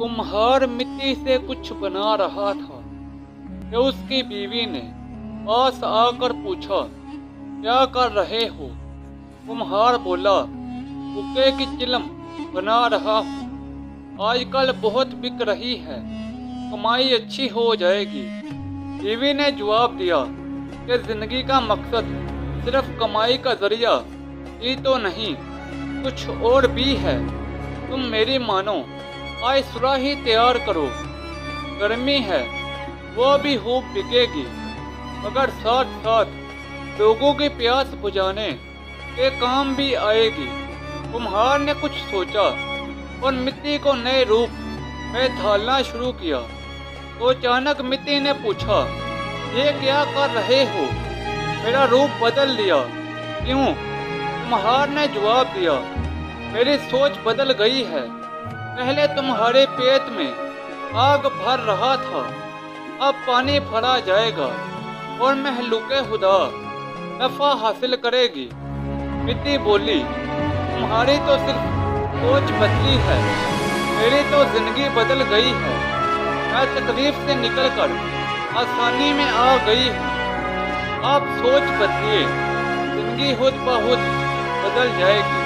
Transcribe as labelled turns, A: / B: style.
A: कुम्हार मिट्टी से कुछ बना रहा था कि उसकी बीवी ने पास आकर पूछा, क्या कर रहे हो? कुम्हार बोला, बुके की चिलम बना रहा हूँ। आजकल बहुत बिक रही है, कमाई अच्छी हो जाएगी। बीवी ने जवाब दिया कि जिंदगी का मकसद सिर्फ कमाई का जरिया ही तो नहीं, कुछ और भी है। तुम मेरी मानो, आज सुराही तैयार करो। गर्मी है, वो भी खूब बिकेगी, मगर साथ साथ लोगों की प्यास बुझाने के काम भी आएगी। कुम्हार ने कुछ सोचा और मिट्टी को नए रूप में ढालना शुरू किया। तो अचानक मिट्टी ने पूछा, ये क्या कर रहे हो? मेरा रूप बदल लिया। क्यों? कुम्हार ने जवाब दिया, मेरी सोच बदल गई है। पहले तुम्हारे पेट में आग भर रहा था, अब पानी भरा जाएगा और महलूके खुदा नफा हासिल करेगी। मिट्टी बोली, तुम्हारी तो सिर्फ सोच बदली है, मेरी तो जिंदगी बदल गई है। मैं तकलीफ से निकलकर आसानी में आ गई हूँ। आप सोच बदलिए, जिंदगी खुद ब खुद बदल जाएगी।